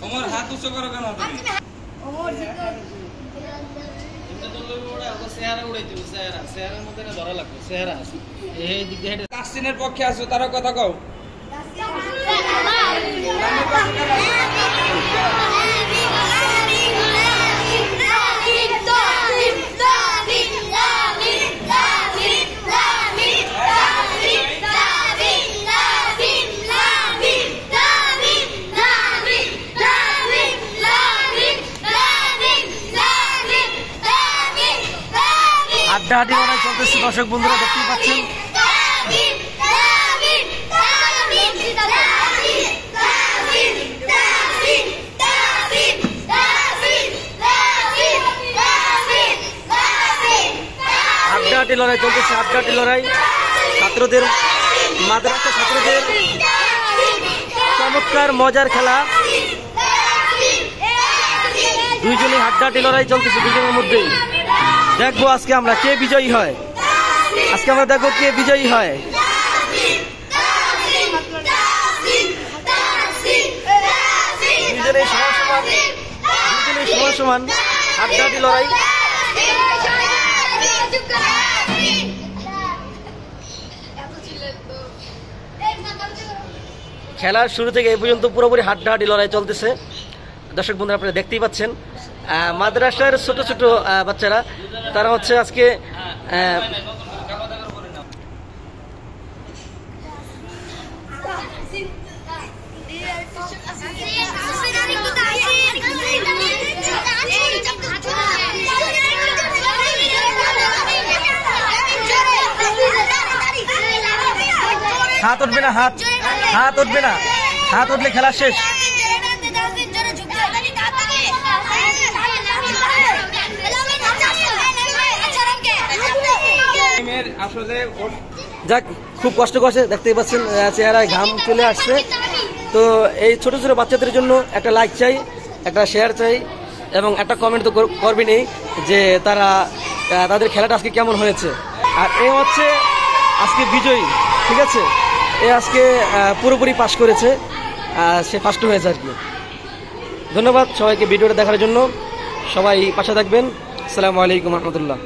ওমর হাত উঁচু করো কেন? ওমর তাসিনের পক্ষে আছো, তারা কথা কও। আড্ডাহাড্ডি লড়াই চলতেছে দর্শক বন্ধুরা, দেখতেই পাচ্ছেন। আড্ডাহাড্ডি লড়াই চলতেছে, আড্ডাহাড্ডি লড়াই। ছাত্রদের, মাদ্রাসা ছাত্রদের চমৎকার মজার খেলা। দুইজনই হাড্ডাহাড্ডি লড়াই চলতেছে, দুজনের মধ্যেই। দেখবো আজকে আমরা কে বিজয়ী হয়, আজকে আমরা দেখবো কে বিজয়ী হয়। দুজনেই সমান সমান হাড্ডাহাড্ডি লড়াই। খেলার শুরু থেকে এই পর্যন্ত পুরোপুরি হাড্ডাহাড্ডি লড়াই চলতেছে। দর্শক বন্ধুরা আপনারা দেখতেই পাচ্ছেন, মাদ্রাসার ছোট ছোট বাচ্চারা তারা হচ্ছে আজকে হাত উঠবে না, হাত উঠবে না, হাত উঠলে খেলা শেষ। যাক, খুব কষ্ট করছে, দেখতেই পাচ্ছেন চেহারায় ঘাম চলে আসছে। তো এই ছোট ছোট বাচ্চাদের জন্য একটা লাইক চাই, একটা শেয়ার চাই, এবং একটা কমেন্ট তো করবেনই যে তারা তাদের খেলাটা আজকে কেমন হয়েছে। আর এ হচ্ছে আজকে বিজয়ী, ঠিক আছে? এ আজকে পুরোপুরি পাস করেছে, সে ফার্স্ট হয়েছে আর কি। ধন্যবাদ সবাইকে ভিডিওটা দেখার জন্য, সবাই পাশে থাকবেন। আসসালামু আলাইকুম রহমতুল্লাহ।